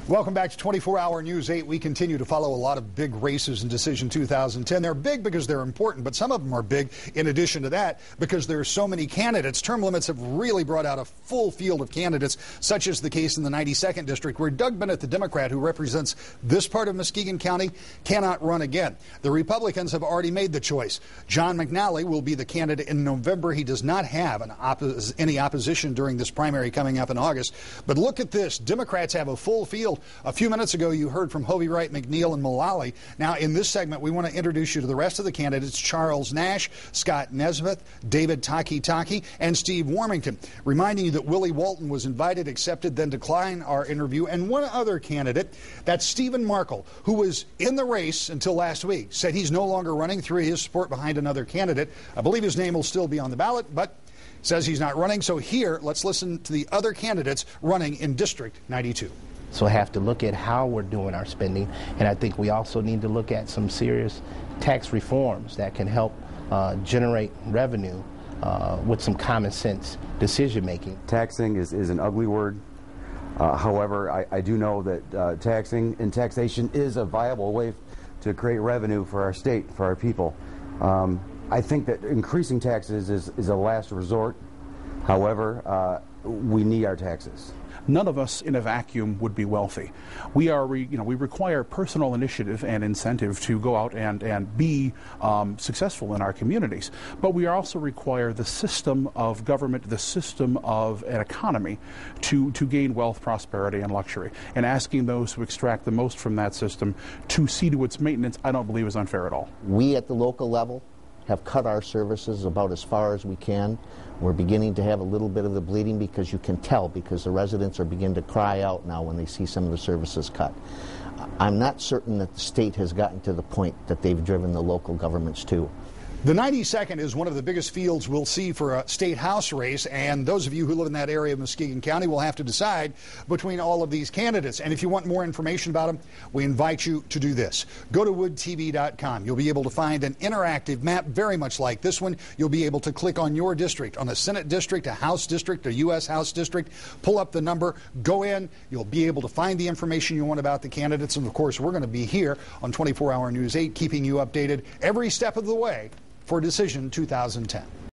Welcome back to 24-Hour News 8. We continue to follow a lot of big races in Decision 2010. They're big because they're important, but some of them are big in addition to that because there are so many candidates. Term limits have really brought out a full field of candidates, such as the case in the 92nd District, where Doug Bennett, the Democrat who represents this part of Muskegon County, cannot run again. The Republicans have already made the choice. John McNally will be the candidate in November. He does not have any opposition during this primary coming up in August. But look at this. Democrats have a full field. A few minutes ago, you heard from Hovey Wright, McNeil, and Mullally. Now, in this segment, we want to introduce you to the rest of the candidates: Charles Nash, Scott Nesmith, David Taki, and Steve Warmington. Reminding you that Willie Walton was invited, accepted, then declined our interview. And one other candidate, that's Stephen Markle, who was in the race until last week, said he's no longer running through his support behind another candidate. I believe his name will still be on the ballot, but says he's not running. So here, let's listen to the other candidates running in District 92. So I have to look at how we're doing our spending, and I think we also need to look at some serious tax reforms that can help generate revenue with some common sense decision making. Taxing is an ugly word. However, I do know that taxing and taxation is a viable way to create revenue for our state, for our people. I think that increasing taxes is a last resort. However, we need our taxes. None of us in a vacuum would be wealthy. We require personal initiative and incentive to go out and be successful in our communities. But we also require the system of government, the system of an economy to gain wealth, prosperity, and luxury. And asking those who extract the most from that system to see to its maintenance, I don't believe is unfair at all. We at the local level have cut our services about as far as we can. We're beginning to have a little bit of the bleeding because you can tell, because the residents are beginning to cry out now when they see some of the services cut. I'm not certain that the state has gotten to the point that they've driven the local governments to. The 92nd is one of the biggest fields we'll see for a state house race, and those of you who live in that area of Muskegon County will have to decide between all of these candidates. And if you want more information about them, we invite you to do this. Go to woodtv.com. You'll be able to find an interactive map very much like this one. You'll be able to click on your district, on a Senate district, a House district, a U.S. House district, pull up the number, go in. You'll be able to find the information you want about the candidates. And, of course, we're going to be here on 24-Hour News 8 keeping you updated every step of the way for Decision 2010.